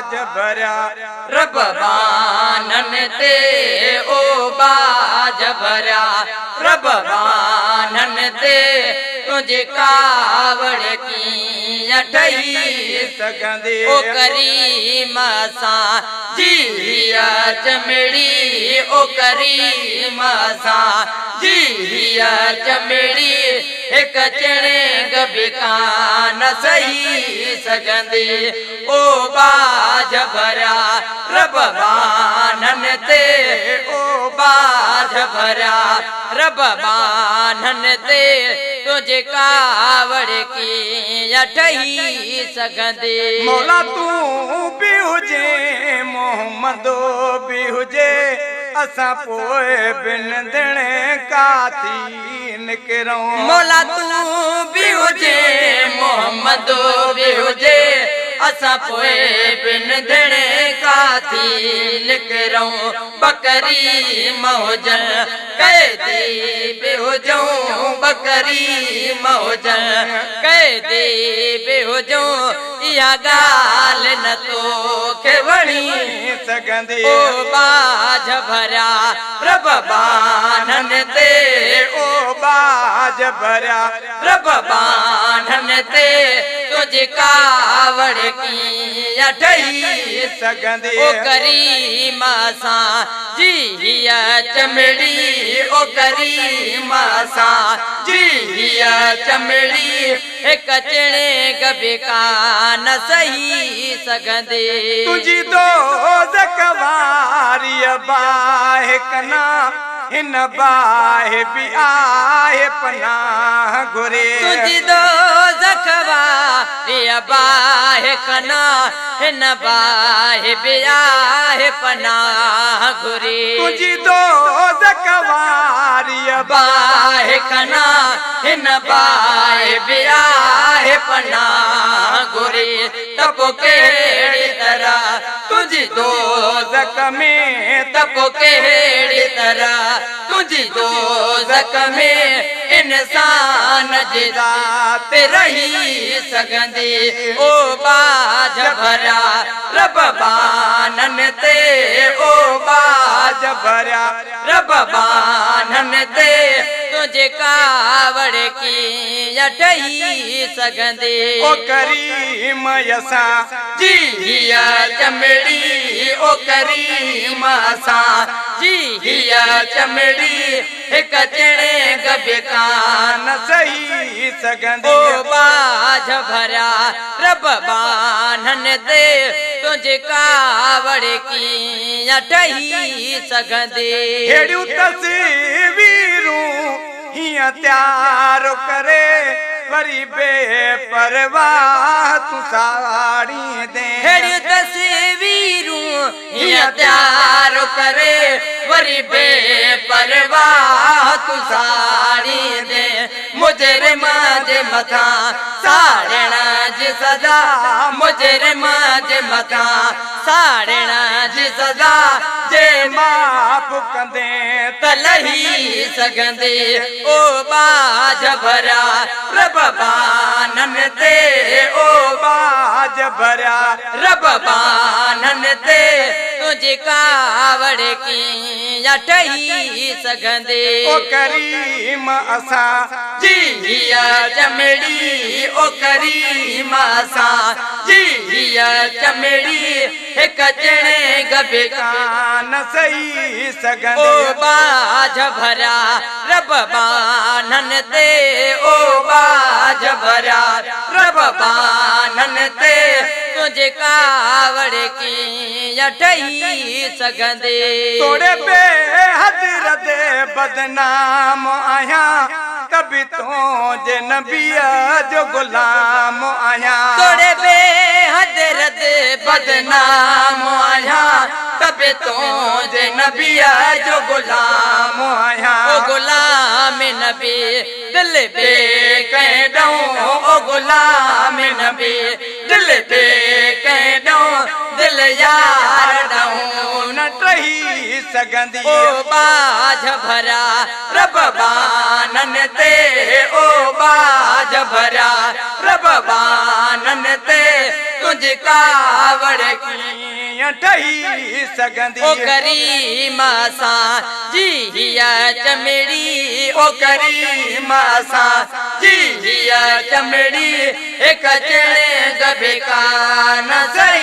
बाज भरिया रब बानन ते ओ बाज भरिया रब बानन ते तुझे कावड़ की अठई सगंदे ओ करीम सा जिया चमड़ी ओ करीम सा जिया चमड़ी एक चणे गबिकान सही सगंदी ओ बाज भरिया रब बानन ते ओ बाज भरिया रब बानन ते तुझे कावड़ की अठई सगंदी मौला तू भी हुजे मोहम्मदो भी हुजे असा पोए बिन दिने काथी निकरूं मौला तू भी हुजे मोहम्मदो भी हुजे असा पोए बिन दिने काथी निकरूं बकरी मौजन कैदी बेहुजूं बकरी मौजन कैदी बेहुजूं या गाल न तो के वणी सगंदी ओ बाज भरिया रब बानन ते ओ बाज भरिया रब बानन ते तुझे कावड़ की अठई सगंदी ओ करीम सा जिया चमड़ी ओ करीम सा जिया चमड़ी एक चणे गबिकान सही सगंदे तुझी दो जकवारी बाह कना इन बाह भी आए पनाह गुरे तुझी दो जखवा बाह कना इन बाह भी आए पनाह गुरे तुझी दो जकवारी बाह कना इन बाह भी आए पनाह गुरे तब केड़ी तरह तुझी दो जक में तब केड़ी तरह तुझी दो जक में इंसान जिदात रही सगंदी ओ बाज भरिया रब बानन ते ओ बाज भरिया रब बानन ते तुझे कावड़ की अठई सगंदे ओ करीम यसा जिया चमड़ी ओ करीम सा जिया चमड़ी एक चणे गबिकान सही सगंदी ओ बाज भरिया रब बानन ते तुझे कावड़ की अठई सगंदे हेड़ियूं तस्वीरूं हिया त्यार करे वरी बेपरवाह तू साड़ी दे हेड़ियूं तस्वीरूं हिया त्यार करे वरी बेपरवाह तू साड़ी दे मुजरिमा जे मथा साड़ना जी सदा मुजरिमा जे मथा साड़ना जी सदा जे माफ कंदे तलही सगंदे ओ बाज भरिया रब बानन ते ओ बाज भरिया रब बानन ते तुझे कावड़ की अठई सगंदे ओ करीम असा जिया चमड़ी ओ करीम सा जिया चमड़ी एक चणे गबिकान सही सगंदे ओ बाज भरिया रब बानन ते ओ बाज भरिया रब बानन ते तुझे कावड़ की अठई सगंदे तोड़े पे हजरत बदनाम आया कभी तो जे नबिया जो गुलाम आया तोड़े बे हजरत बदनाम आया कभी तो जे नबिया जो गुलाम आया ओ गुलाम नबी दिल पे कह दऊं ओ गुलाम नबी दिल पे कह दऊं दिल यार दऊं न टही सगंदी ओ बाज भरिया रब बानन ते ओ बाज भरिया रब बानन ते तुझ कावड़ कीअं ठही सघंदी ओ करीम सां जी हिया चमड़ी ओ करीम सां जी हिया चमड़ी एक चढ़े दबे कान सही